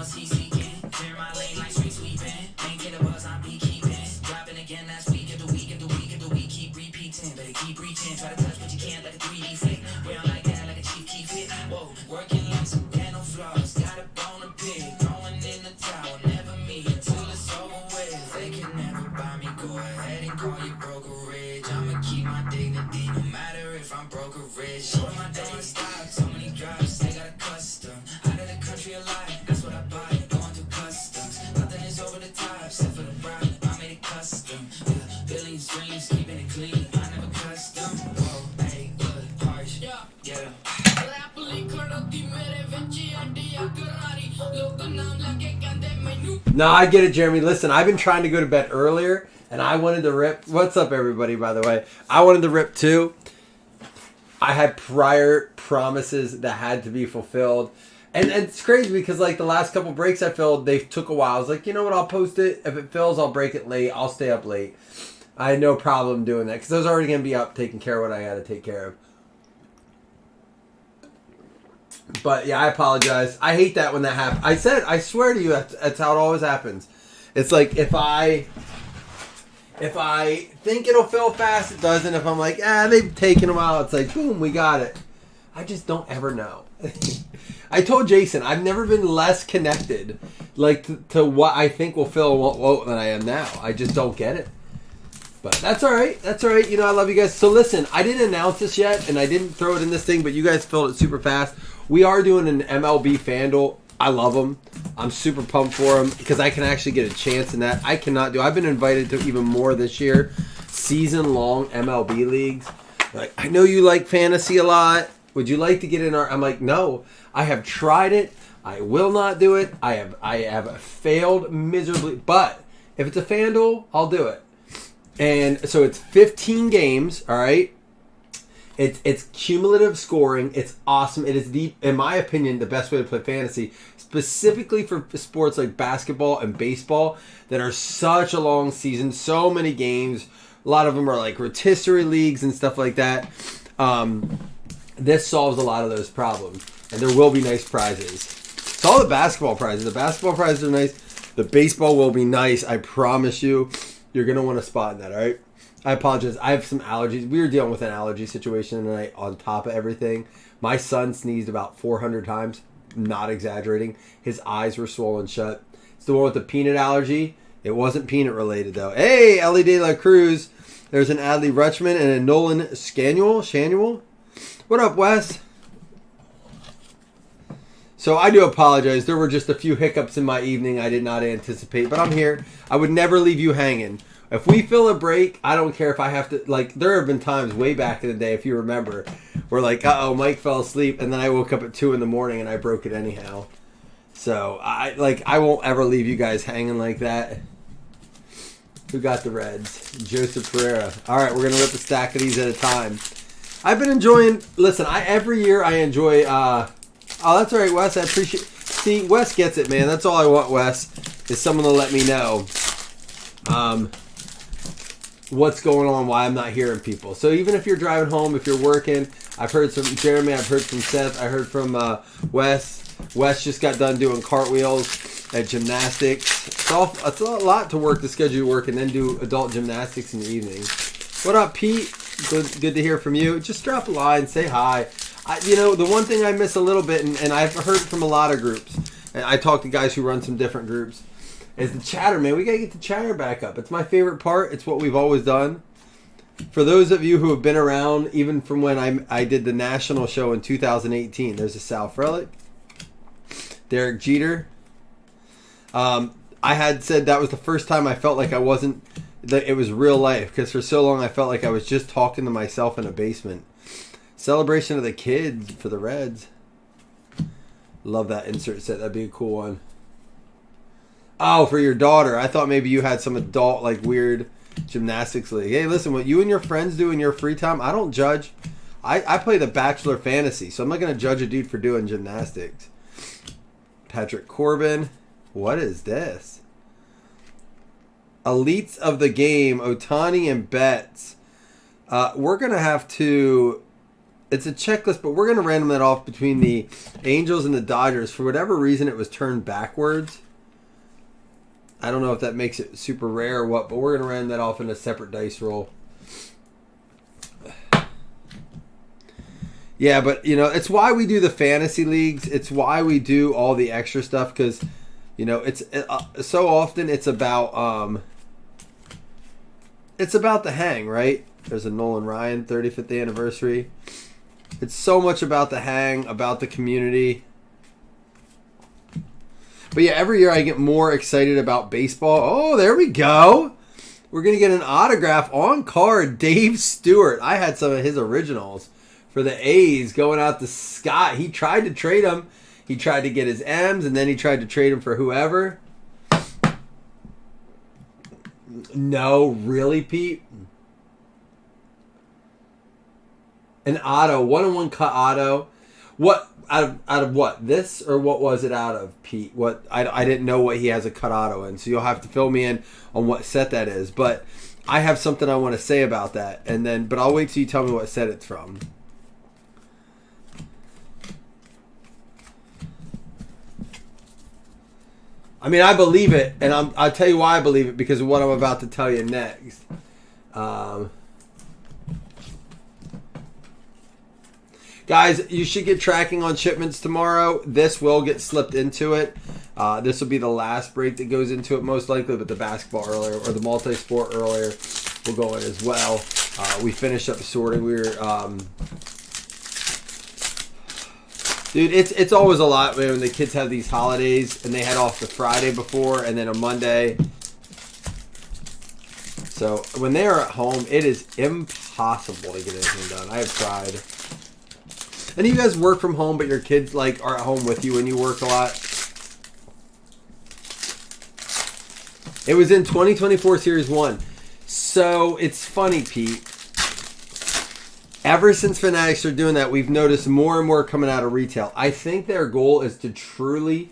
on CC, clear my lane like street sweeping. Maintain the buzz, I'm beekeeping. Dropping again last week, if the week, if the week, if the week, keep repeating. Better keep reaching, try to touch, but you can't like a 3D flick. Round like that, like a chief keep it. Whoa, working like some piano flaws. Got a bone to pick, throwing in the towel. Never me until it's over with. They can never buy me, go ahead and call you brokerage. I'ma keep my dignity, no matter if I'm broke or rich. Show my don't stop, so many drops, they got a custom. Out of the country alive, that's what I buy. Going through customs, nothing is over the top, except for the bride. I made it custom. Billions dreams, keeping it clean. I never custom. Whoa, hey, look, harsh. Yeah. No, I get it, Jeremy. Listen, I've been trying to go to bed earlier, and I wanted to rip. What's up, everybody, by the way? I wanted to rip, too. I had prior promises that had to be fulfilled. And it's crazy because, like, the last couple breaks I filled, they took a while. I was like, you know what? I'll post it. If it fills, I'll break it late. I'll stay up late. I had no problem doing that because I was already going to be up taking care of what I had to take care of. But, yeah, I apologize. I hate that when that happens. I swear to you, that's how it always happens. It's like if I think it'll fill fast, it doesn't. If I'm like, they've taken a while, it's like, boom, we got it. I just don't ever know. I told Jason, I've never been less connected like to what I think will fill and won't vote than I am now. I just don't get it. But that's all right. That's all right. You know, I love you guys. So listen, I didn't announce this yet, and I didn't throw it in this thing, but you guys filled it super fast. We are doing an MLB FanDuel. I love them. I'm super pumped for them because I can actually get a chance in that. I cannot do. I've been invited to even more this year. Season-long MLB leagues. Like, I know you like fantasy a lot. Would you like to get in our... I'm like, no. I have tried it. I will not do it. I have failed miserably. But if it's a FanDuel, I'll do it. And so it's 15 games, all right? It's cumulative scoring. It's awesome. It is, in my opinion, the best way to play fantasy, specifically for sports like basketball and baseball that are such a long season, so many games. A lot of them are like rotisserie leagues and stuff like that. This solves a lot of those problems. And there will be nice prizes. It's all the basketball prizes. The basketball prizes are nice. The baseball will be nice. I promise you. You're going to want a spot in that, all right? I apologize. I have some allergies. We were dealing with an allergy situation tonight on top of everything. My son sneezed about 400 times. Not exaggerating. His eyes were swollen shut. It's the one with the peanut allergy. It wasn't peanut related, though. Hey, Ellie De La Cruz. There's an Adley Rutschman and a Nolan Scanuel. What up, Wes? So I do apologize. There were just a few hiccups in my evening I did not anticipate, but I'm here. I would never leave you hanging. If we fill a break, I don't care if I have to, like, there have been times way back in the day, if you remember, where like, Mike fell asleep, and then I woke up at 2 in the morning and I broke it anyhow. So, I won't ever leave you guys hanging like that. Who got the Reds? Joseph Pereira. All right, we're going to rip a stack of these at a time. I've been enjoying, listen, every year I enjoy, oh, that's all right, Wes. I appreciate. See, Wes gets it, man. That's all I want, Wes, is someone to let me know what's going on, why I'm not hearing people. So even if you're driving home, if you're working, I've heard from Jeremy, I've heard from Seth, I heard from Wes. Wes just got done doing cartwheels at gymnastics. It's a lot to work, to schedule work, and then do adult gymnastics in the evening. What up, Pete? Good to hear from you. Just drop a line, say hi. The one thing I miss a little bit, and I've heard from a lot of groups, and I talk to guys who run some different groups, is the chatter, man. We got to get the chatter back up. It's my favorite part. It's what we've always done. For those of you who have been around, even from when I did the national show in 2018, there's a Sal Frelick, Derek Jeter. I had said that was the first time I felt like I wasn't, that it was real life, because for so long I felt like I was just talking to myself in a basement. Celebration of the kids for the Reds. Love that insert set. That'd be a cool one. Oh, for your daughter. I thought maybe you had some adult, like, weird gymnastics league. Hey, listen, what you and your friends do in your free time, I don't judge. I play the Bachelor Fantasy, so I'm not going to judge a dude for doing gymnastics. Patrick Corbin. What is this? Elites of the game, Otani and Betts. We're going to have to it's a checklist, but we're going to random that off between the Angels and the Dodgers. For whatever reason, it was turned backwards. I don't know if that makes it super rare or what, but we're going to random that off in a separate dice roll. Yeah, but, you know, it's why we do the fantasy leagues. It's why we do all the extra stuff, because, you know, it's so often it's about the hang, right? There's a Nolan Ryan 35th anniversary. It's so much about the hang, about the community. But yeah, every year I get more excited about baseball. Oh, there we go. We're going to get an autograph on card. Dave Stewart. I had some of his originals for the A's going out to Scott. He tried to trade him. He tried to get his M's, and then he tried to trade him for whoever. No, really, Pete? An auto, 1-on-1 cut auto. What out of what? This, or what was it out of, Pete? What I didn't know what he has a cut auto in, so you'll have to fill me in on what set that is. But I have something I want to say about that, but I'll wait till you tell me what set it's from. I mean, I believe it, and I'll tell you why I believe it, because of what I'm about to tell you next. Guys, you should get tracking on shipments tomorrow. This will get slipped into it. This will be the last break that goes into it, most likely, but the basketball earlier, or the multi-sport earlier, will go in as well. We finished up sorting. We were... Dude, it's always a lot, man, when the kids have these holidays and they head off the Friday before and then a Monday. So when they are at home, it is impossible to get anything done. I have tried. And you guys work from home, but your kids are at home with you and you work a lot. It was in 2024 Series 1. So it's funny, Pete. Ever since Fanatics are doing that, we've noticed more and more coming out of retail. I think their goal is to truly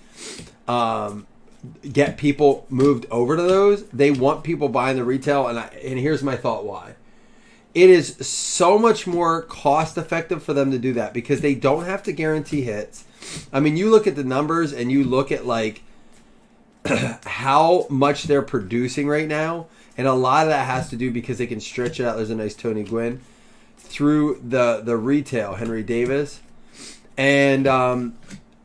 get people moved over to those. They want people buying the retail, and here's my thought why. It is so much more cost effective for them to do that because they don't have to guarantee hits. I mean, you look at the numbers and you look at how much they're producing right now, and a lot of that has to do because they can stretch it out. There's a nice Tony Gwynn through the retail, Henry Davis, and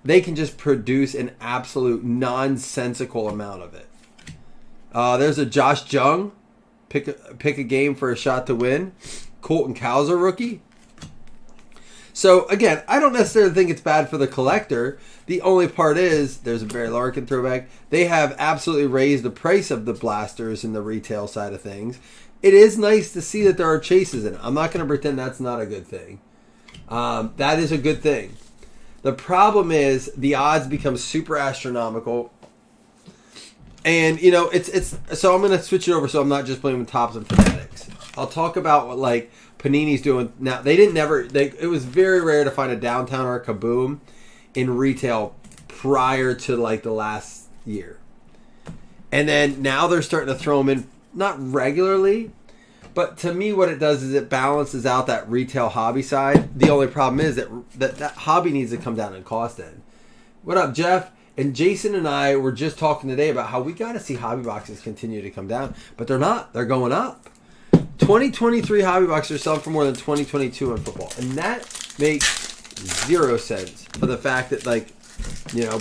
they can just produce an absolute nonsensical amount of it. There's a Josh Jung, pick a game for a shot to win. Colton Cowser rookie. So again, I don't necessarily think it's bad for the collector. The only part is there's a Barry Larkin throwback. They have absolutely raised the price of the blasters in the retail side of things. It is nice to see that there are chases in it. I'm not going to pretend that's not a good thing. That is a good thing. The problem is the odds become super astronomical. And, you know, it's so I'm going to switch it over so I'm not just playing with Topps and Fanatics. I'll talk about what, Panini's doing. Now, it was very rare to find a Downtown or a Kaboom in retail prior to, the last year. And then now they're starting to throw them in. Not regularly, but to me what it does is it balances out that retail hobby side. The only problem is that hobby needs to come down in cost then. What up, Jeff? And Jason and I were just talking today about how we got to see hobby boxes continue to come down, but they're not. They're going up. 2023 hobby boxes are selling for more than 2022 in football, and that makes zero sense for the fact that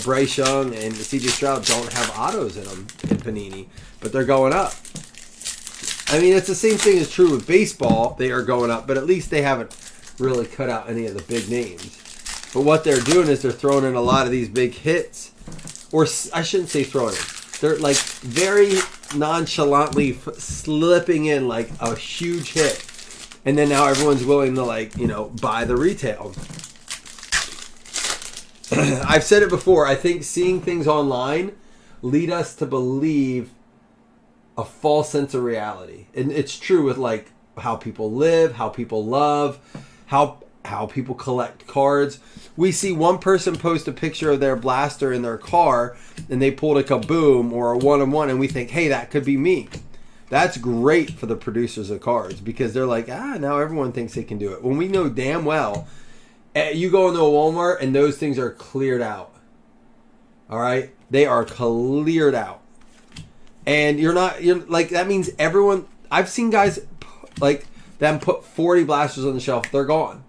Bryce Young and C.J. Stroud don't have autos in them in Panini, but they're going up. I mean, it's the same thing is true with baseball. They are going up, but at least they haven't really cut out any of the big names. But what they're doing is they're throwing in a lot of these big hits. Or I shouldn't say throwing in. They're very nonchalantly slipping in a huge hit. And then now everyone's willing to buy the retail. I've said it before. I think seeing things online lead us to believe a false sense of reality. And it's true with how people live, how people love, how people collect cards. We see one person post a picture of their blaster in their car and they pulled a Kaboom or a 1-on-1 and we think, hey, that could be me. That's great for the producers of cards because they're now everyone thinks they can do it. When we know damn well You go into a Walmart and those things are cleared out. All right? They are cleared out. And you're like, that means everyone, I've seen guys like them put 40 blasters on the shelf. They're gone.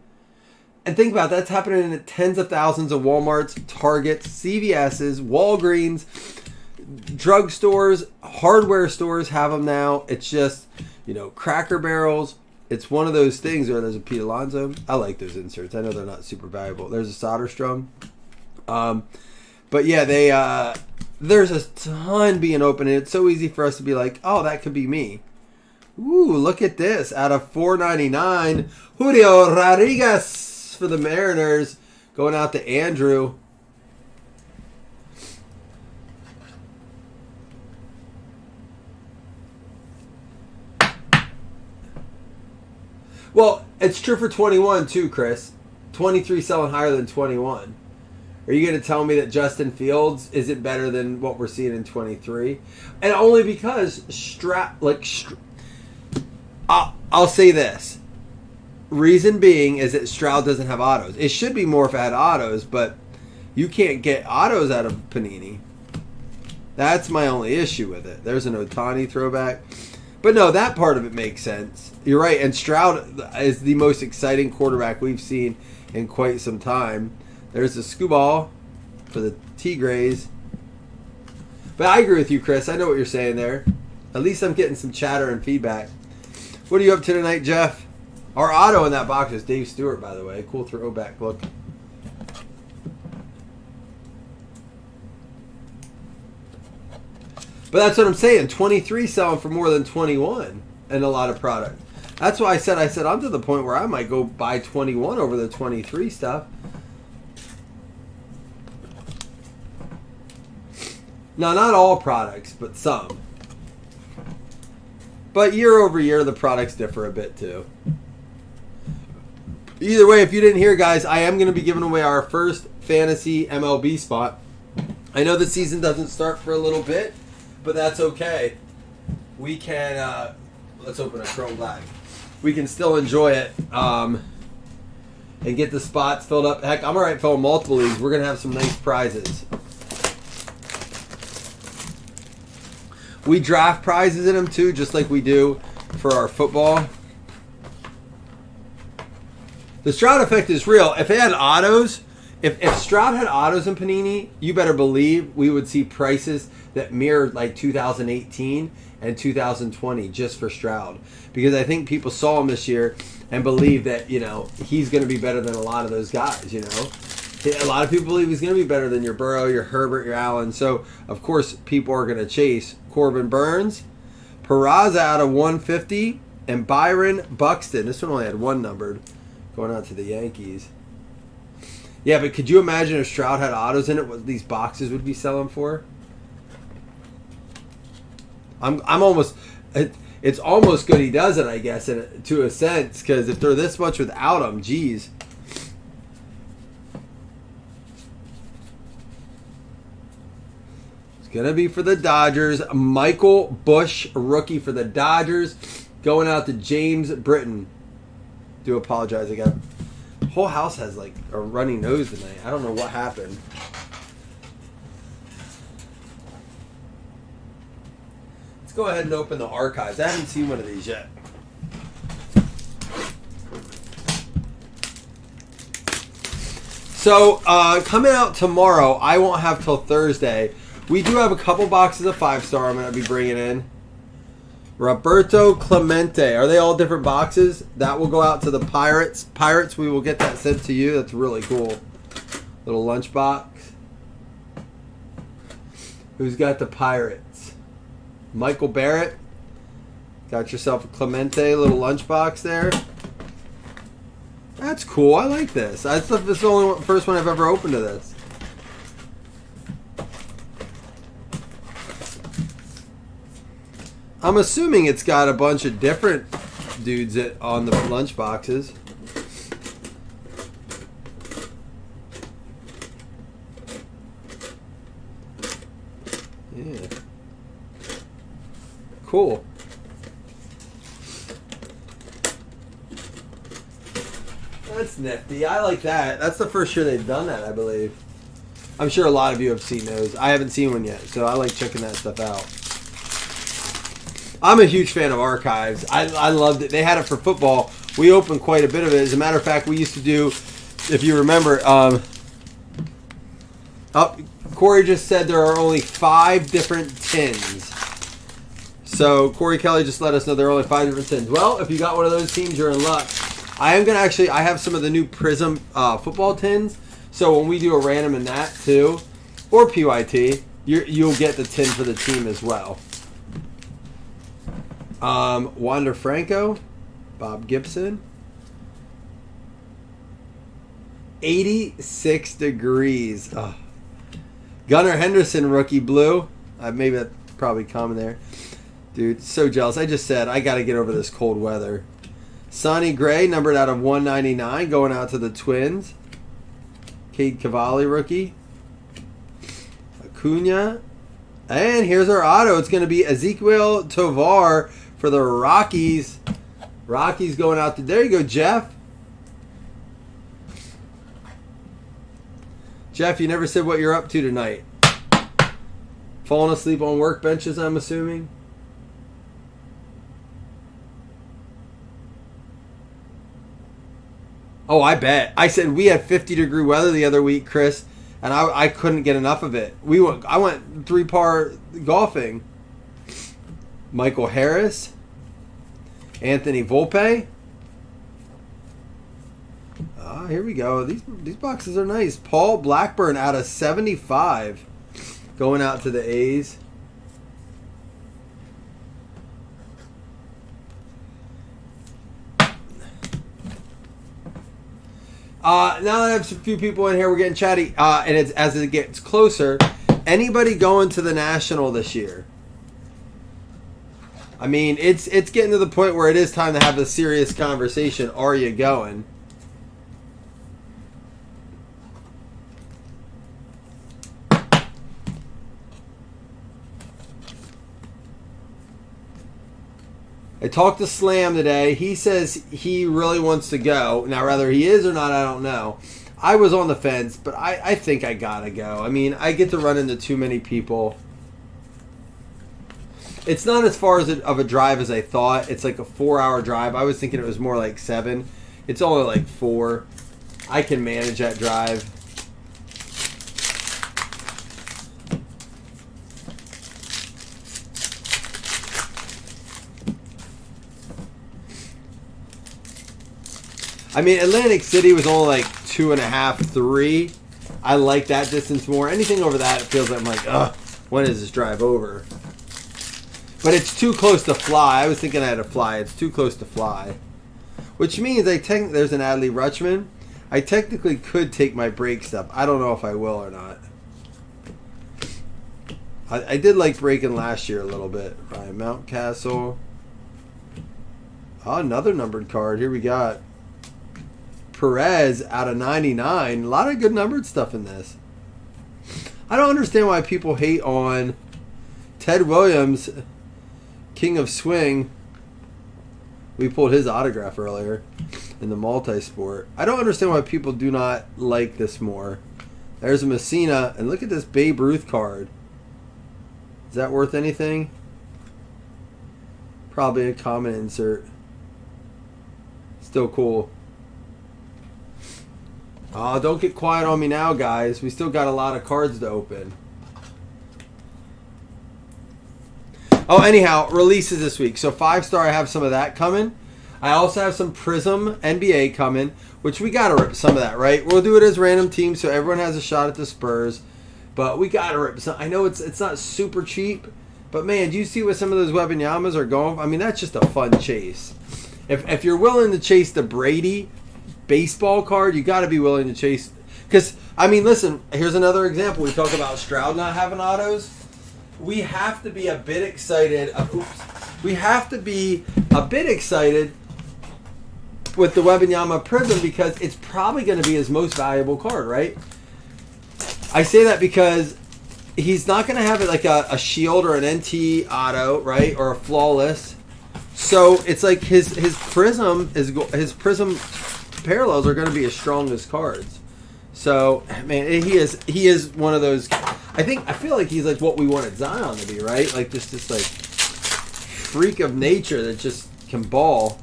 And think about it, that's happening in tens of thousands of Walmarts, Targets, CVS's, Walgreens, drugstores, hardware stores have them now. It's just, Cracker Barrels. It's one of those things where there's a Pete Alonso. I like those inserts. I know they're not super valuable. There's a Soderstrom. But yeah, there's a ton being open, and it's so easy for us to be like, oh, that could be me. Ooh, look at this. Out of $4.99, Julio Rodriguez for the Mariners, going out to Andrew. Well, it's true for 21 too, Chris. 23 selling higher than 21. Are you going to tell me that Justin Fields isn't better than what we're seeing in 23? And only because I'll say this. Reason being is that Stroud doesn't have autos. It should be more if it had autos, but you can't get autos out of Panini. That's my only issue with it. There's an Ohtani throwback. But no, that part of it makes sense. You're right, and Stroud is the most exciting quarterback we've seen in quite some time. There's the Skubal for the Tigres. But I agree with you, Chris. I know what you're saying there. At least I'm getting some chatter and feedback. What are you up to tonight, Jeff? Our auto in that box is Dave Stewart, by the way. Cool throwback look. But that's what I'm saying. 23 selling for more than 21 in a lot of product. That's why I said I'm to the point where I might go buy 21 over the 23 stuff. Now, not all products, but some. But year over year, the products differ a bit too. Either way, if you didn't hear, guys, I am going to be giving away our first fantasy MLB spot. I know the season doesn't start for a little bit, but that's okay. We can, let's open a Chrome Black. We can still enjoy it and get the spots filled up. Heck, I'm all right filling multiple leagues. We're going to have some nice prizes. We draft prizes in them too, just like we do for our football. The Stroud effect is real. If it had autos, if Stroud had autos in Panini, you better believe we would see prices that mirrored like 2018 and 2020 just for Stroud. Because I think people saw him this year and believe that, he's going to be better than a lot of those guys, A lot of people believe he's going to be better than your Burrow, your Herbert, your Allen. So, of course, people are going to chase Corbin Burns, Peraza out of 150, and Byron Buxton. This one only had one numbered. Going out to the Yankees. Yeah, but could you imagine if Stroud had autos in it, what these boxes would be selling for? I'm almost... It's almost good he does it, I guess, to a sense, because if they're this much without him, geez. It's going to be for the Dodgers. Michael Bush, rookie for the Dodgers, going out to James Britton. Do apologize again. The whole house has like a runny nose tonight. I don't know what happened. Let's go ahead and open the archives. I haven't seen one of these yet. So coming out tomorrow, I won't have till Thursday. We do have a couple boxes of 5-star I'm going to be bringing in. Roberto Clemente. Are they all different boxes? That will go out to the Pirates. Pirates, we will get that sent to you. That's really cool. Little lunchbox. Who's got the Pirates? Michael Barrett. Got yourself a Clemente little lunchbox there. That's cool. I like this. This is the only first one I've ever opened to this. I'm assuming it's got a bunch of different dudes on the lunch boxes. Yeah. Cool. That's nifty. I like that. That's the first year they've done that, I believe. I'm sure a lot of you have seen those. I haven't seen one yet, so I like checking that stuff out. I'm a huge fan of archives. I loved it. They had it for football. We opened quite a bit of it. As a matter of fact, we used to do, if you remember, Corey just said there are only 5 different tins. So Corey Kelly just let us know there are only 5 different tins. Well, if you got one of those teams, you're in luck. I am going to actually, I have some of the new Prism football tins. So when we do a random in that too, or PYT, you'll get the tin for the team as well. Wander Franco, Bob Gibson. 86 degrees. Oh. Gunnar Henderson, rookie blue. Maybe that's probably common there. Dude, so jealous. I just said I got to get over this cold weather. Sonny Gray, numbered out of 199, going out to the Twins. Cade Cavalli, rookie. Acuna. And here's our auto. It's going to be Ezequiel Tovar for the Rockies. Rockies going out to... There you go, Jeff. Jeff, you never said what you're up to tonight. Falling asleep on workbenches, I'm assuming. Oh, I bet. I said we had 50-degree weather the other week, Chris, and I couldn't get enough of it. I went 3-par golfing. Michael Harris, Anthony Volpe. Here we go. These boxes are nice. Paul Blackburn out of 75, going out to the A's. Now that I have a few people in here, we're getting chatty. And it's as it gets closer. Anybody going to the National this year? I mean, it's getting to the point where it is time to have a serious conversation. Are you going? I talked to Slam today. He says he really wants to go. Now, whether he is or not, I don't know. I was on the fence, but I think I gotta go. I mean, I get to run into too many people. It's not as far of a drive as I thought. It's like a 4-hour drive. I was thinking it was more like 7. It's only like 4. I can manage that drive. I mean, Atlantic City was only like 2.5, 3. I like that distance more. Anything over that, it feels like I'm like, ugh, when is this drive over? But it's too close to fly. I was thinking I had to fly. It's too close to fly. Which means there's an Adley Rutschman. I technically could take my break stuff. I don't know if I will or not. I did like breaking last year a little bit. Ryan Mountcastle. Oh, another numbered card. Here we got Perez out of 99. A lot of good numbered stuff in this. I don't understand why people hate on Ted Williams, King of Swing. We pulled his autograph earlier in the multi-sport. I don't understand why people do not like this more. There's a Messina, and look at this Babe Ruth card. Is that worth anything? Probably a common insert. Still cool. Oh, don't get quiet on me now, guys. We still got a lot of cards to open. Oh, anyhow, releases this week. So 5-star, I have some of that coming. I also have some Prism NBA coming, which we got to rip some of that, right? We'll do it as random teams so everyone has a shot at the Spurs. But we got to rip some. I know it's not super cheap, but man, do you see what some of those Wembanyama's are going? I mean, that's just a fun chase. If you're willing to chase the Brady baseball card, you got to be willing to chase. Because, I mean, listen, here's another example. We talk about Stroud not having autos. We have to be a bit excited. We have to be a bit excited with the Wembanyama Prism because it's probably going to be his most valuable card, right? I say that because he's not going to have it like a Shield or an NT auto, right, or a flawless. So it's like his Prism parallels are going to be his strongest cards. So, man, he is one of those. I feel like he's like what we wanted Zion to be, right? Like just this like freak of nature that just can ball.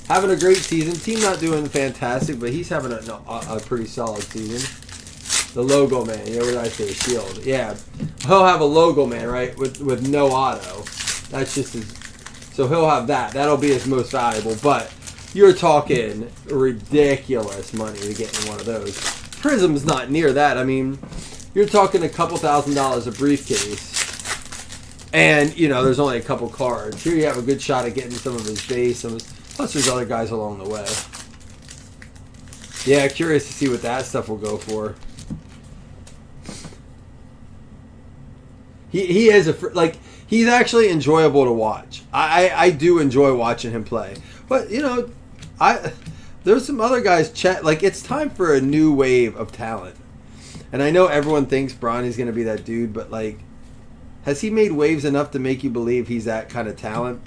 Having a great season. Team not doing fantastic, but he's having a pretty solid season. The logo man, what did I say? Shield. Yeah, he'll have a logo man, right? With no auto. That's just his. So he'll have that. That'll be his most valuable. But you're talking ridiculous money to get in one of those. Prism's not near that. I mean, you're talking a couple $1,000s a briefcase. And, there's only a couple cards. Here you have a good shot at getting some of his base. Plus there's other guys along the way. Yeah, curious to see what that stuff will go for. He is he's actually enjoyable to watch. I do enjoy watching him play. But, there's some other guys it's time for a new wave of talent. And I know everyone thinks Bronny's going to be that dude, but has he made waves enough to make you believe he's that kind of talent?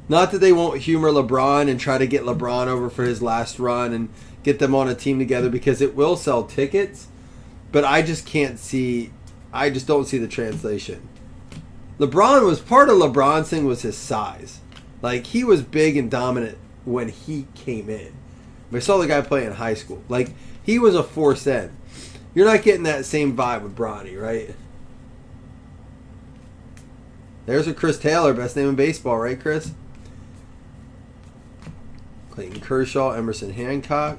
Not that they won't humor LeBron and try to get LeBron over for his last run and get them on a team together, because it will sell tickets, but I just don't see the translation. LeBron was part of LeBron's thing was his size. He was big and dominant when he came in. I saw the guy play in high school. He was a force in. You're not getting that same vibe with Bronny, right? There's a Chris Taylor, best name in baseball, right, Chris? Clayton Kershaw, Emerson Hancock.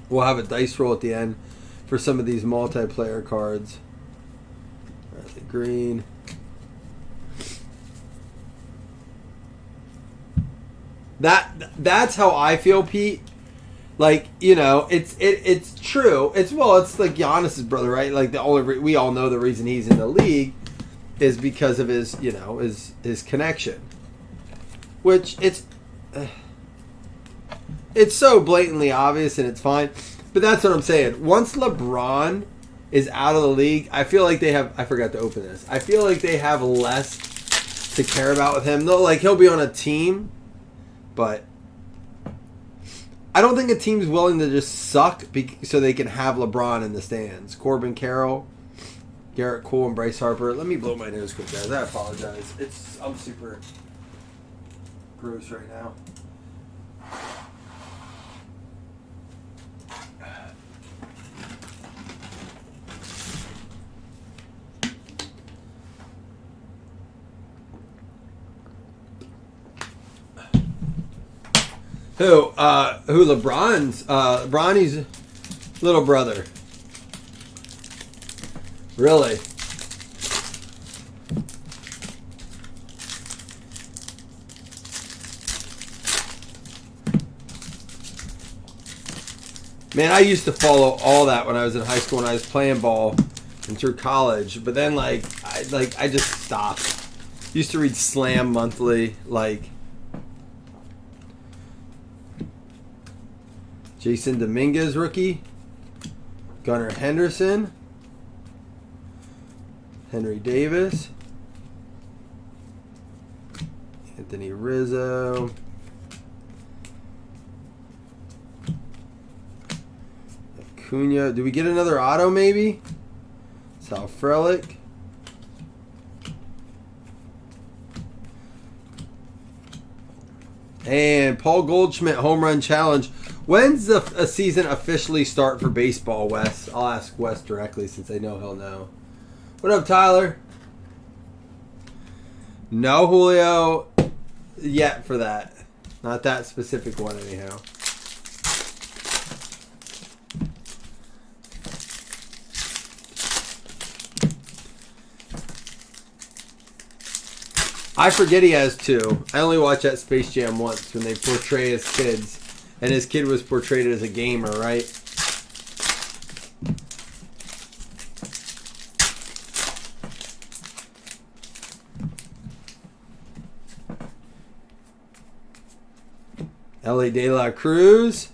We'll have a dice roll at the end for some of these multiplayer cards. The green. That's how I feel, Pete. It's true. It's like Giannis's brother, right? We all know the reason he's in the league is because of his, his connection. Which it's so blatantly obvious and it's fine. But that's what I'm saying. Once LeBron is out of the league, I feel like they have. I forgot to open this. I feel like they have less to care about with him. Though, he'll be on a team, but I don't think a team's willing to just suck so they can have LeBron in the stands. Corbin Carroll, Garrett Cole, and Bryce Harper. Let me blow my nose quick, guys. I apologize. I'm super gross right now. Who LeBron's, Bronny's little brother. Really? Man, I used to follow all that when I was in high school and I was playing ball and through college. But then, I just stopped. Used to read Slam monthly, Jason Dominguez, rookie. Gunnar Henderson. Henry Davis. Anthony Rizzo. Acuna. Do we get another auto, maybe? Sal Frelick. And Paul Goldschmidt, Home Run Challenge. When's the season officially start for baseball, Wes? I'll ask Wes directly since I know he'll know. What up, Tyler? No Julio yet for that. Not that specific one, anyhow. I forget he has two. I only watched that Space Jam once when they portray his kids. And his kid was portrayed as a gamer, right? Ellie De La Cruz.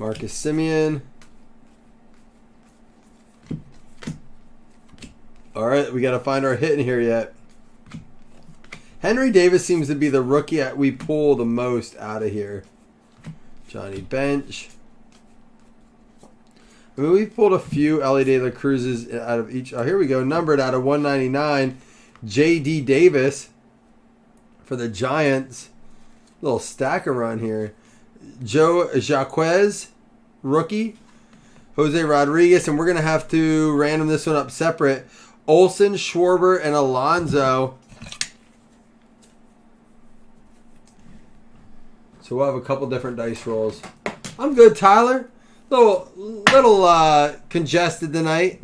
Marcus Simeon. All right, we got to find our hit in here yet. Henry Davis seems to be the rookie we pull the most out of here. Johnny Bench. I mean, we've pulled a few Ellie De La Cruzes out of each. Oh, here we go. Numbered out of 199. J.D. Davis for the Giants. Little stacker run here. Joe Jaquez, rookie. Jose Rodriguez. And we're going to have to random this one up separate. Olsen, Schwarber, and Alonso. So we'll have a couple different dice rolls. I'm good, Tyler. Little congested tonight.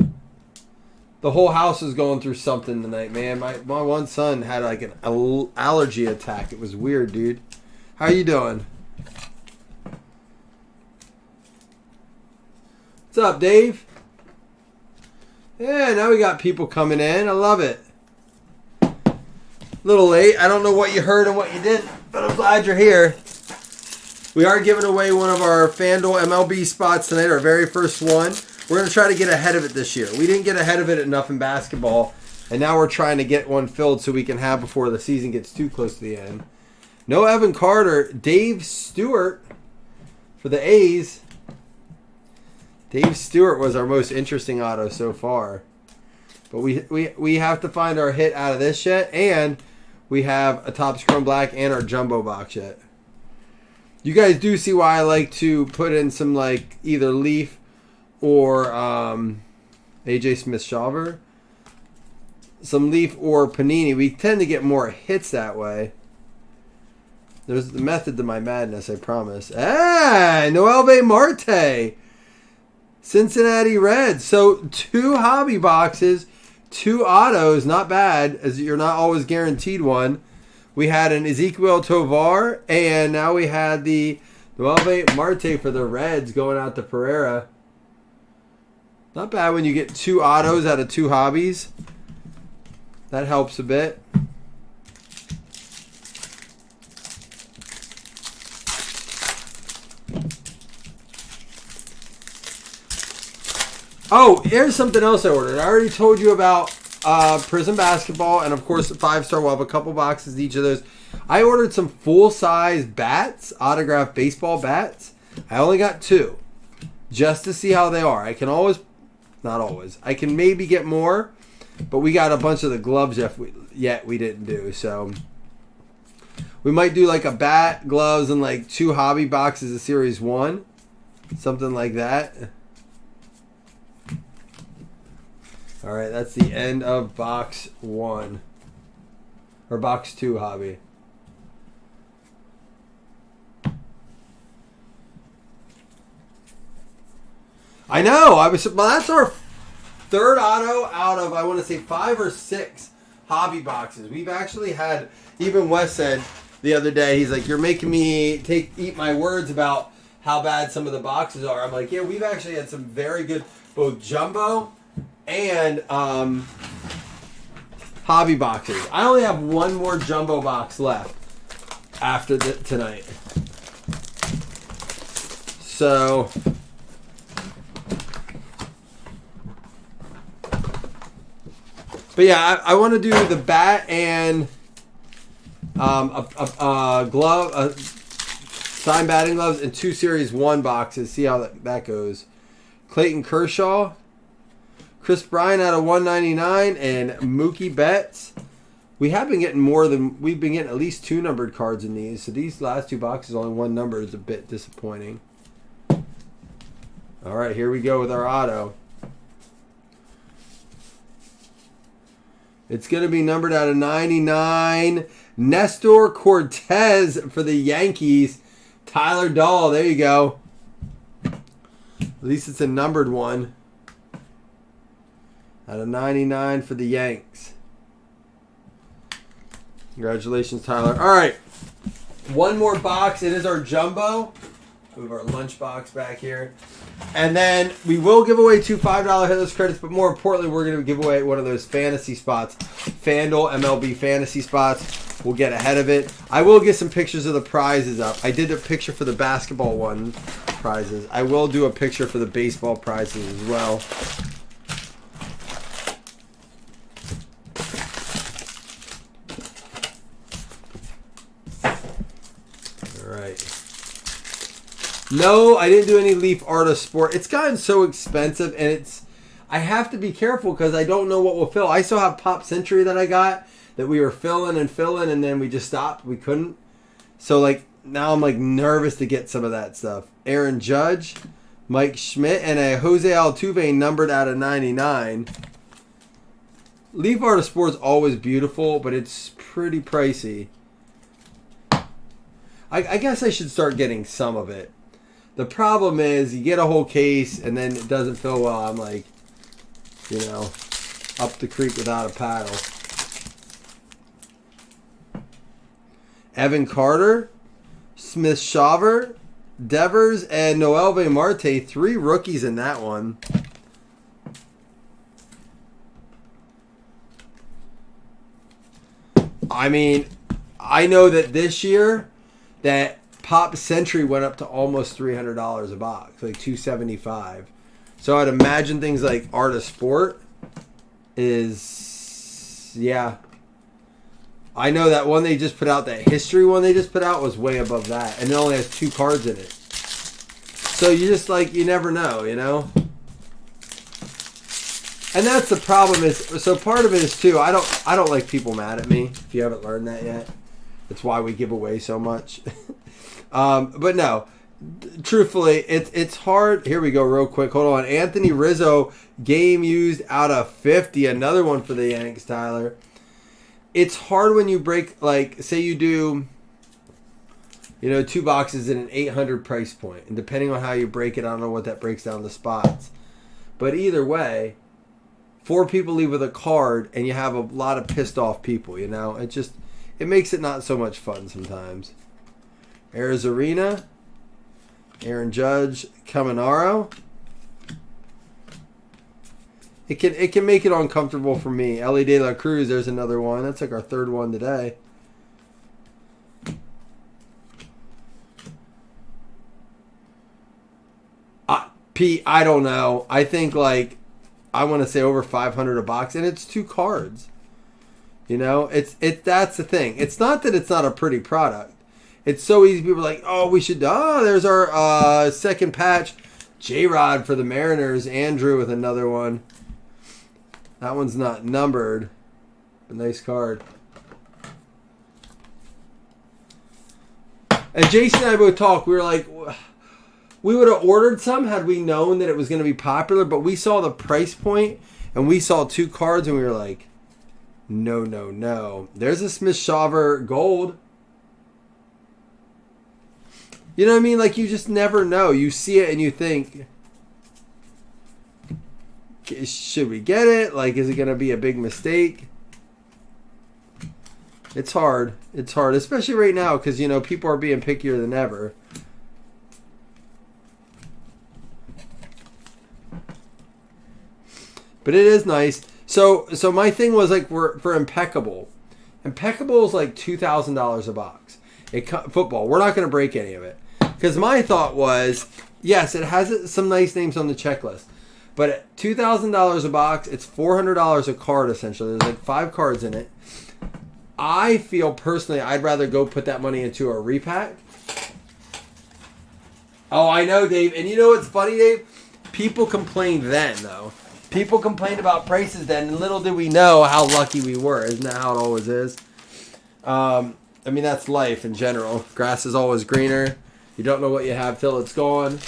The whole house is going through something tonight, man. My one son had like an allergy attack. It was weird, dude. How you doing? What's up, Dave? Yeah, now we got people coming in. I love it. A little late. I don't know what you heard and what you didn't, but I'm glad you're here. We are giving away one of our FanDuel MLB spots tonight, our very first one. We're going to try to get ahead of it this year. We didn't get ahead of it enough in basketball, and now we're trying to get one filled so we can have before the season gets too close to the end. No Evan Carter. Dave Stewart for the A's. Dave Stewart was our most interesting auto so far. But we have to find our hit out of this yet, and we have a Topps Chrome Black and our Jumbo box yet. You guys do see why I like to put in some like either Leaf or AJ Smith-Shawver. Some Leaf or Panini. We tend to get more hits that way. There's the method to my madness, I promise. Ah, Mlb Marte. Cincinnati Reds. So 2 hobby boxes, 2 autos. Not bad, as you're not always guaranteed one. We had an Ezequiel Tovar, and now we had the Mlb Marte for the Reds going out to Pereira. Not bad when you get 2 autos out of 2 hobbies. That helps a bit. Oh, here's something else I ordered. I already told you about Prism Basketball, and of course, 5-star. We'll have a couple boxes each of those. I ordered some full-size bats, autographed baseball bats. I only got 2, just to see how they are. I can always, not always, I can maybe get more, but we got a bunch of the gloves yet we didn't do. So we might do like a bat, gloves, and like 2 hobby boxes of Series 1, something like that. All right, that's the end of box 1. Or box 2 hobby. I know. Well, that's our 3rd auto out of, I want to say, 5 or 6 hobby boxes. We've actually had, even Wes said the other day, he's like, you're making me eat my words about how bad some of the boxes are. I'm like, yeah, we've actually had some very good, both jumbo and hobby boxes. I only have 1 more jumbo box left after tonight. So but yeah, I want to do the bat and a glove, signed batting gloves, and 2 Series 1 boxes. See how that goes. Clayton Kershaw. Chris Bryant out of 199 and Mookie Betts. We have been getting we've been getting at least 2 numbered cards in these. So these last 2 boxes, only 1 number, is a bit disappointing. All right, here we go with our auto. It's going to be numbered out of 99. Nestor Cortez for the Yankees. Tyler Dahl, there you go. At least it's a numbered one. Out of 99 for the Yanks. Congratulations, Tyler. All right. 1 more box. It is our jumbo. Move our lunchbox back here. And then we will give away 2 $5 hitless credits, but more importantly, we're going to give away one of those fantasy spots. FanDuel MLB fantasy spots. We'll get ahead of it. I will get some pictures of the prizes up. I did a picture for the basketball one prizes. I will do a picture for the baseball prizes as well. No, I didn't do any Leaf Art of Sport. It's gotten so expensive, and I have to be careful because I don't know what will fill. I still have Pop Century that I got that we were filling, and then we just stopped. We couldn't. So, like, now I'm, like, nervous to get some of that stuff. Aaron Judge, Mike Schmidt, and a Jose Altuve numbered out of 99. Leaf Art of Sport is always beautiful, but it's pretty pricey. I guess I should start getting some of it. The problem is you get a whole case and then it doesn't fill well. I'm like, up the creek without a paddle. Evan Carter, Smith Shaver, Devers, and Mlb Marte. 3 rookies in that one. I mean, I know that this year that Pop Century went up to almost $300 a box, like $275. So I'd imagine things like Art of Sport is, yeah. I know that one they just put out, that history one they just put out was way above that, and it only has 2 cards in it. So you just you never know, And that's the problem is, so part of it is too, I don't like people mad at me, if you haven't learned that yet. That's why we give away so much. But no, truthfully, it's hard. Here we go real quick. Hold on. Anthony Rizzo, game used out of 50. Another one for the Yanks, Tyler. It's hard when you break, say you do, 2 boxes at an 800 price point. And depending on how you break it, I don't know what that breaks down the spots. But either way, 4 people leave with a card and you have a lot of pissed off people, It makes it not so much fun sometimes. Arizarena, Aaron Judge, Caminaro. It can make it uncomfortable for me. Ellie De La Cruz, there's another one. That's like our 3rd one today. Pete, I don't know. I think I want to say over 500 a box, and it's 2 cards. That's the thing. It's not that it's not a pretty product. It's so easy. People are like, there's our second patch. J-Rod for the Mariners. Andrew with another one. That one's not numbered. A nice card. And Jason and I both talked. We were like, we would have ordered some had we known that it was going to be popular, but we saw the price point and we saw 2 cards and we were like, no. There's a Smith Shaver gold. You know what I mean? You just never know. You see it and you think, should we get it? Is it going to be a big mistake? It's hard. It's hard, especially right now because, people are being pickier than ever. But it is nice. So my thing was for Impeccable. Impeccable is $2,000 a box. Football. We're not going to break any of it. Because my thought was, yes, it has some nice names on the checklist. But at $2,000 a box, it's $400 a card essentially. There's 5 cards in it. I feel personally I'd rather go put that money into a repack. Oh, I know, Dave. And you know what's funny, Dave? People complained then, though. People complained about prices then, and little did we know how lucky we were. Isn't that how it always is? That's life in general. Grass is always greener. You don't know what you have till it's gone.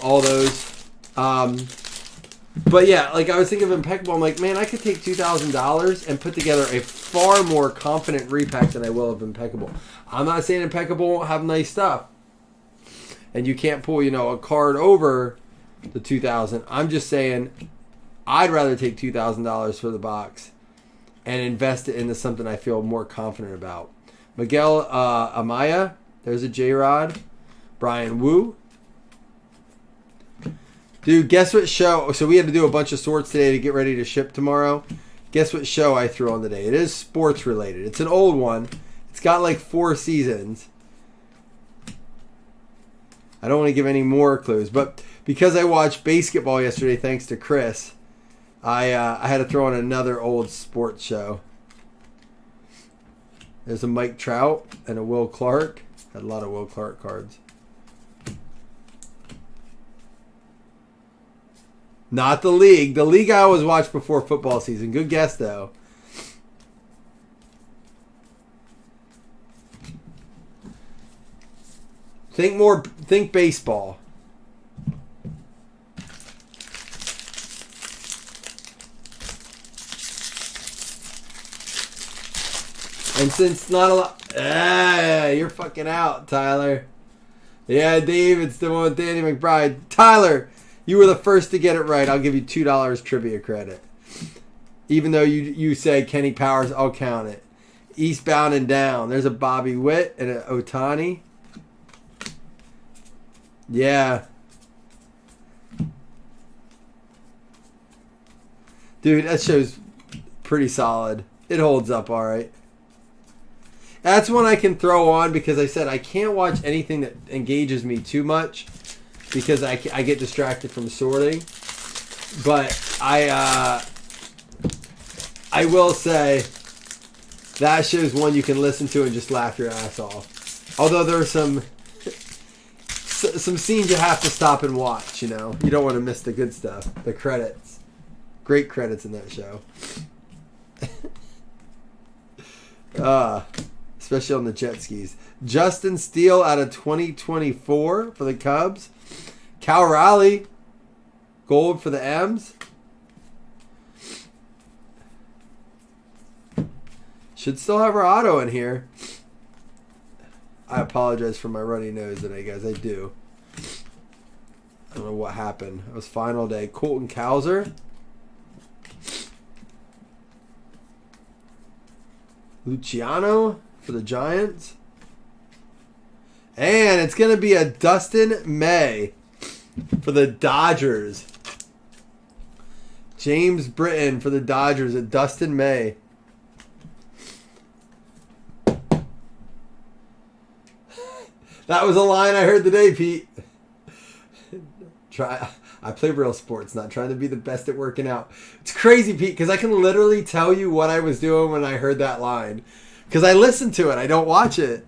All those. But yeah, I was thinking of Impeccable. I'm like, man, I could take $2,000 and put together a far more confident repack than I will of Impeccable. I'm not saying Impeccable won't have nice stuff. And you can't pull, a card over the $2,000. I'm just saying I'd rather take $2,000 for the box and invest it into something I feel more confident about. Miguel Amaya, There's a J-Rod. Brian Wu. Dude, guess what show? So we had to do a bunch of sorts today to get ready to ship tomorrow. Guess what show I threw on today? It is sports related. It's an old one. It's got like 4 seasons. I don't want to give any more clues, but because I watched basketball yesterday, thanks to Chris, I had to throw in another old sports show. There's a Mike Trout and a Will Clark. Had a lot of Will Clark cards. Not the league. The league I always watch before football season. Good guess, though. Think baseball. And since not a lot... you're fucking out, Tyler. Yeah, Dave, it's the one with Danny McBride. Tyler, you were the first to get it right. I'll give you $2 trivia credit. Even though you say Kenny Powers, I'll count it. Eastbound and Down. There's a Bobby Witt and an Otani. Yeah. Dude, that show's pretty solid. It holds up all right. That's one I can throw on because I said I can't watch anything that engages me too much because I get distracted from sorting. But I will say that show's one you can listen to and just laugh your ass off. Although there are some scenes you have to stop and watch, you know. You don't want to miss the good stuff. The credits. Great credits in that show. Especially on the jet skis. Justin Steele out of 2024 for the Cubs. Cal Raleigh. Gold for the M's. Should still have our auto in here. I apologize for my runny nose today, guys. I do. I don't know what happened. It was final day. Colton Cowser. Luciano for the Giants. And it's going to be a Dustin May for the Dodgers. James Britton for the Dodgers at Dustin May. That was a line I heard today, Pete. I play real sports, not trying to be the best at working out. It's crazy, Pete, because I can literally tell you what I was doing when I heard that line. Because I listen to it. I don't watch it.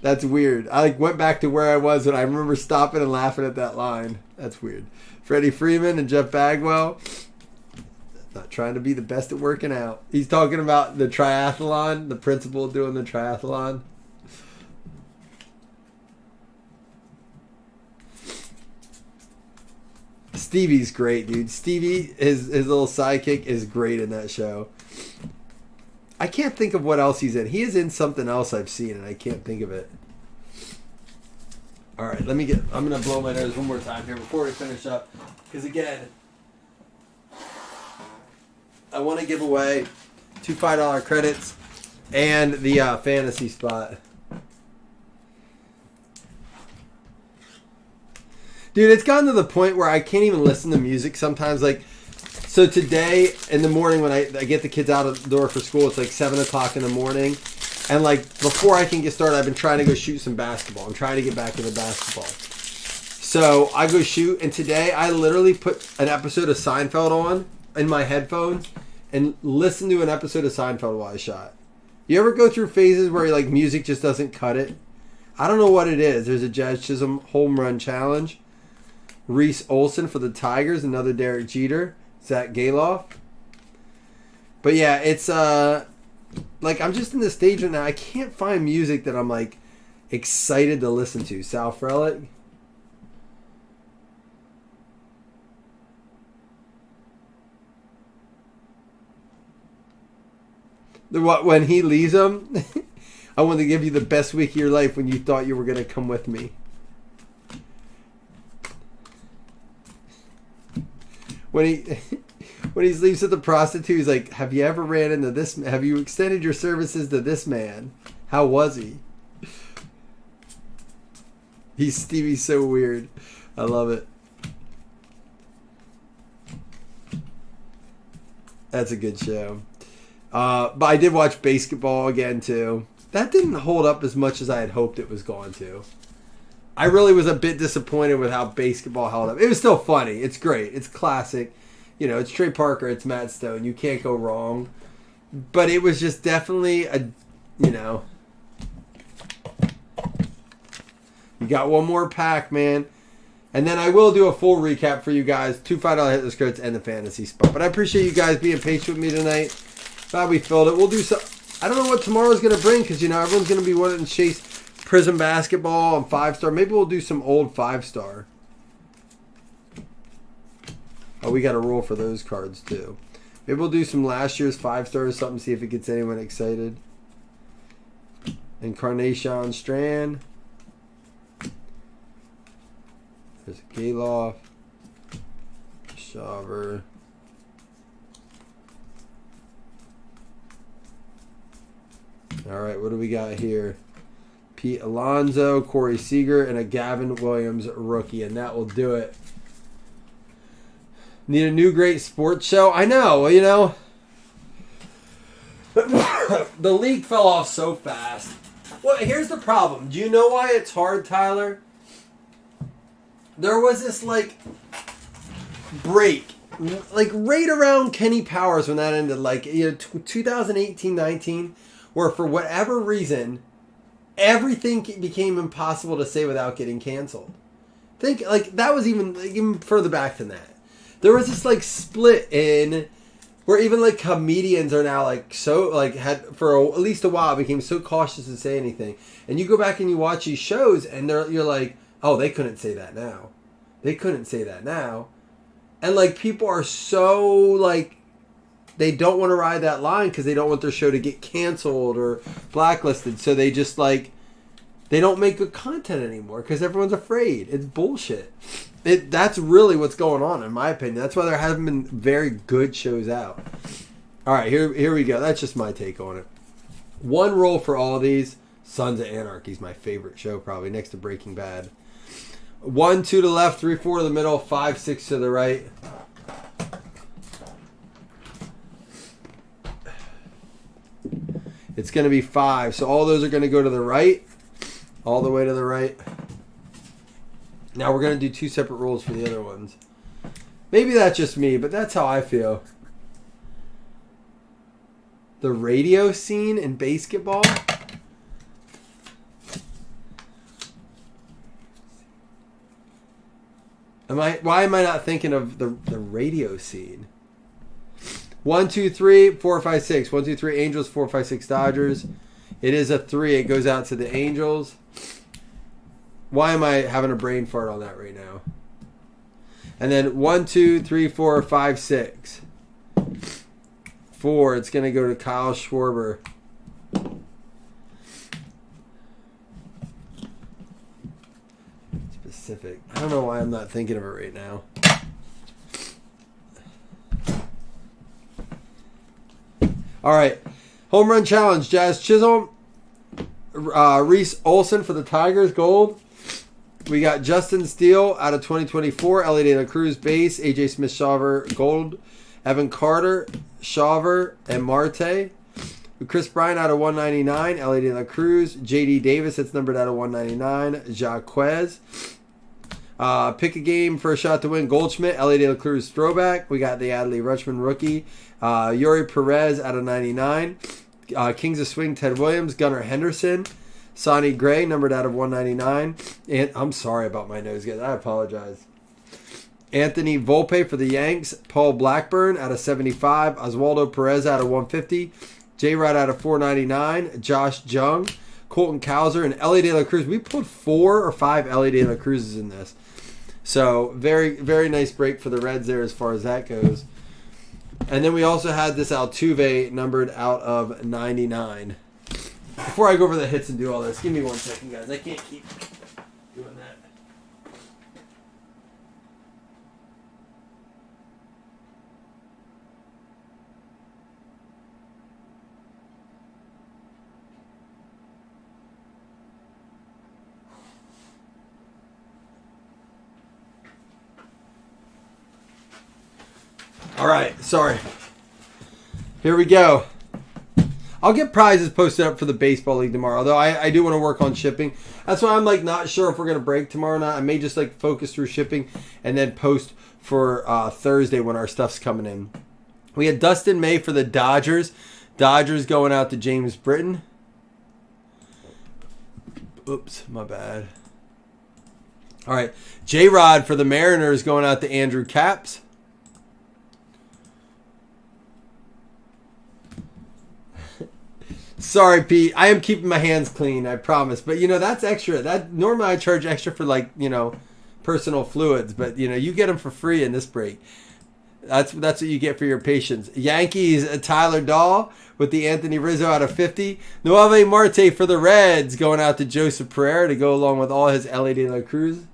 That's weird. I went back to where I was and I remember stopping and laughing at that line. That's weird. Freddie Freeman and Jeff Bagwell. Not trying to be the best at working out. He's talking about the triathlon, the principal doing the triathlon. Stevie's great, dude. Stevie, his little sidekick is great in that show. I can't think of what else he's in. He is in something else I've seen, and I can't think of it. All right, I'm going to blow my nose one more time here before we finish up. Because, again, I want to give away 2 $5 credits and the fantasy spot. Dude, it's gotten to the point where I can't even listen to music sometimes. Like, so today in the morning when I get the kids out of the door for school, it's like 7 o'clock in the morning. And like before I can get started, I've been trying to go shoot some basketball. I'm trying to get back into basketball. So I go shoot, and today I literally put an episode of Seinfeld on in my headphones and listened to an episode of Seinfeld while I shot. You ever go through phases where like music just doesn't cut it? I don't know what it is. There's a Jazz Chisholm home run challenge. Reese Olson for the Tigers, another Derek Jeter, Zach Galoff. But yeah, it's like I'm just in the stage right now. I can't find music that I'm like excited to listen to. Sal Frelick. When he leaves them, I want to give you the best week of your life when you thought you were going to come with me. When he leaves with the prostitute, he's like, have you ever ran into this? Have you extended your services to this man? How was he? Stevie's so weird. I love it. That's a good show. But I did watch basketball again too. That didn't hold up as much as I had hoped it was going to. I really was a bit disappointed with how basketball held up. It was still funny. It's great. It's classic. You know, it's Trey Parker. It's Matt Stone. You can't go wrong. But it was just definitely a, you know. You got one more pack, man. And then I will do a full recap for you guys. 2 $5 hit list codes and the fantasy spot. But I appreciate you guys being patient with me tonight. Glad we filled it. We'll do some. I don't know what tomorrow's going to bring because, you know, everyone's going to be wanting to chase Prism basketball and 5-star. Maybe we'll do some old 5-star. Oh, we got a roll for those cards too. Maybe we'll do some last year's 5-star or something, see if it gets anyone excited. Incarnation Strand. There's a Galoff. Shaver. All right, what do we got here? Pete Alonso, Corey Seager, and a Gavin Williams rookie, and that will do it. Need a new great sports show? I know, you know. The league fell off so fast. Well, here's the problem. Do you know why it's hard, Tyler? There was this, like, break. Like, right around Kenny Powers when that ended. Like, you know, 2018-19, where for whatever reason, everything became impossible to say without getting canceled. Think, like, that was even further back than that. There was this, like, split in where even, like, comedians are now, like, so, like, had, for at least a while, became so cautious to say anything. And you go back and you watch these shows, and you're like, oh, they couldn't say that now. They couldn't say that now. And, like, people are so, like, they don't want to ride that line because they don't want their show to get canceled or blacklisted. So they just, like, they don't make good content anymore because everyone's afraid. It's bullshit. That's really what's going on, in my opinion. That's why there haven't been very good shows out. All right, here we go. That's just my take on it. One roll for all of these. Sons of Anarchy is my favorite show, probably, next to Breaking Bad. 1, 2 to the left, 3, 4 to the middle, 5, 6 to the right. It's going to be 5. So all those are going to go to the right. All the way to the right. Now we're going to do 2 separate rolls for the other ones. Maybe that's just me, but that's how I feel. The radio scene in basketball. Why am I not thinking of the radio scene? 1, 2, 3, 4, 5, 6. 1, 2, 3 Angels, 4, 5, 6 Dodgers. It is a 3. It goes out to the Angels. Why am I having a brain fart on that right now? And then 1, 2, 3, 4, 5, 6. 4. It's going to go to Kyle Schwarber. Specific. I don't know why I'm not thinking of it right now. All right. Home run challenge. Jazz Chisholm. Reese Olson for the Tigers. Gold. We got Justin Steele out of 2024. Ellie De La Cruz base. AJ Smith-Shawver gold. Evan Carter, Shawver, and Marte. Chris Bryant out of 199. Ellie De La Cruz. JD Davis, that's numbered out of 199. Jaquez. Pick a game for a shot to win. Goldschmidt, Ellie De La Cruz throwback. We got the Adley Rutschman rookie. Yuri Perez out of 99. Kings of Swing, Ted Williams. Gunnar Henderson. Sonny Gray, numbered out of 199. And I'm sorry about my nose, guys. I apologize. Anthony Volpe for the Yanks. Paul Blackburn out of 75. Oswaldo Perez out of 150. J-Rod out of 499. Josh Jung. Colton Cowser and Ellie De La Cruz. We pulled 4 or 5 Ellie De La Cruzes in this. So very, very nice break for the Reds there as far as that goes. And then we also had this Altuve numbered out of 99. Before I go over the hits and do all this, give me 1 second, guys. I can't keep doing that. right, sorry. Here we go. I'll get prizes posted up for the baseball league tomorrow, though I do want to work on shipping. That's why I'm like not sure if we're gonna break tomorrow or not. I may just like focus through shipping and then post for Thursday when our stuff's coming in. We had Dustin May for the Dodgers. Dodgers going out to James Britton. Oops, my bad. All right, J-Rod for the Mariners going out to Andrew Caps. Sorry, Pete. I am keeping my hands clean, I promise. But, that's extra. That normally I charge extra for, personal fluids. But, you get them for free in this break. That's what you get for your patience. Yankees, Tyler Dahl with the Anthony Rizzo out of 50. Noelvi Marte for the Reds going out to Joseph Pereira to go along with all his L.A. De La Cruz.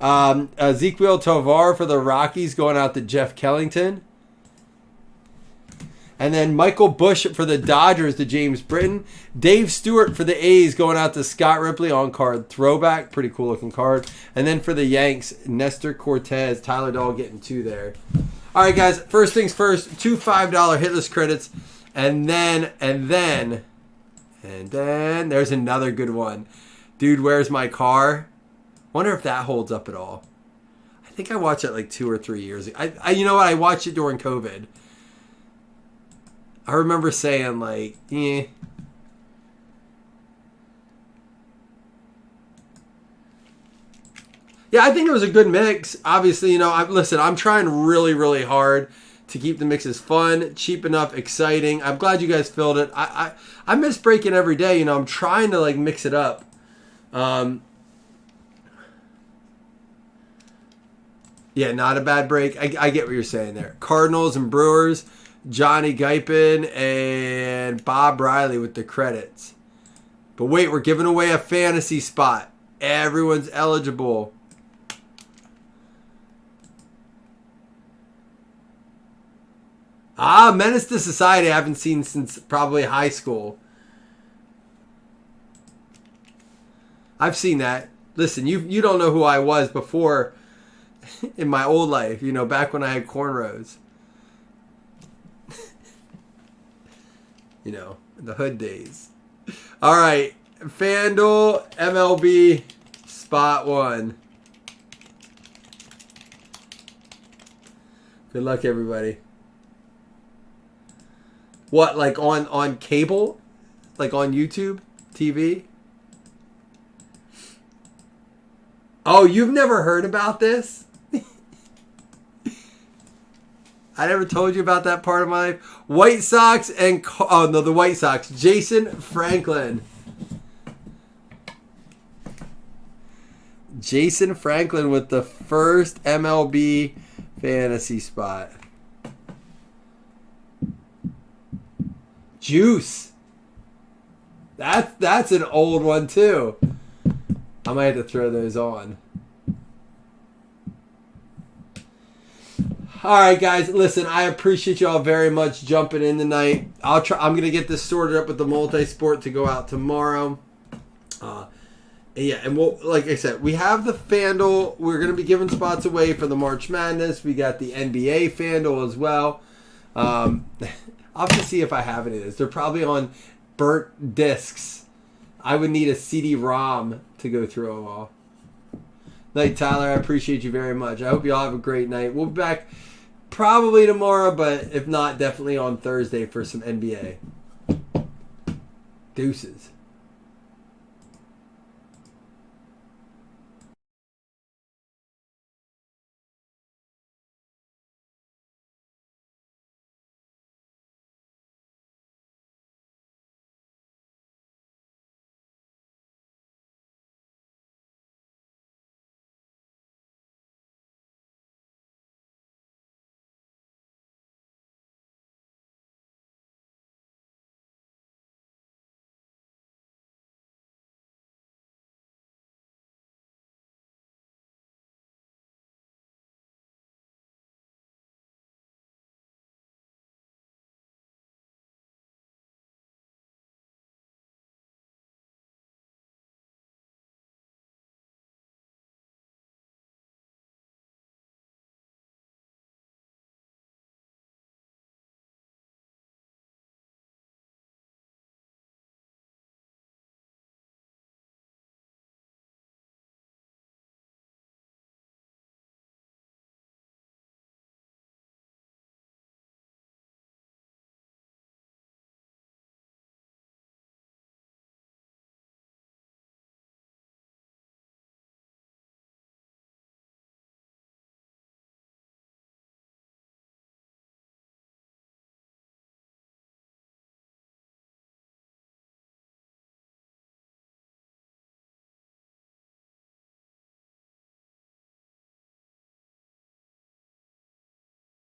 Ezequiel Tovar for the Rockies going out to Jeff Kellington. And then Michael Bush for the Dodgers to James Britton. Dave Stewart for the A's going out to Scott Ripley on card throwback. Pretty cool looking card. And then for the Yanks, Nestor Cortez. Tyler Dahl getting 2 there. All right, guys. First things first. 2 $5 hitless credits. And then there's another good one. Dude, Where's My Car? Wonder if that holds up at all. I think I watched it like 2 or 3 years ago. You know what? I watched it during COVID. I remember saying, eh. Yeah, I think it was a good mix. Obviously, I'm trying really, really hard to keep the mixes fun, cheap enough, exciting. I'm glad you guys filled it. I miss breaking every day. I'm trying to, mix it up. Yeah, not a bad break. I get what you're saying there. Cardinals and Brewers. Johnny Guypin and Bob Riley with the credits. But wait, we're giving away a fantasy spot. Everyone's eligible. Menace to Society I haven't seen since probably high school. I've seen that. Listen, you don't know who I was before in my old life, back when I had cornrows. The hood days. All right. FanDuel MLB Spot 1. Good luck, everybody. What, on cable? Like on YouTube? TV? Oh, you've never heard about this? I never told you about that part of my life. White Sox and... Oh, no, the White Sox. Jason Franklin. Jason Franklin with the first MLB fantasy spot. Juice. That's an old one, too. I might have to throw those on. All right, guys. Listen, I appreciate y'all very much jumping in tonight. I'm gonna get this sorted up with the multi-sport to go out tomorrow. And we'll, like I said, we have the FanDuel. We're gonna be giving spots away for the March Madness. We got the NBA FanDuel as well. I'll have to see if I have any of those. They're probably on burnt discs. I would need a CD-ROM to go through them all. Night, Tyler. I appreciate you very much. I hope you all have a great night. We'll be back probably tomorrow, but if not, definitely on Thursday for some NBA. Deuces.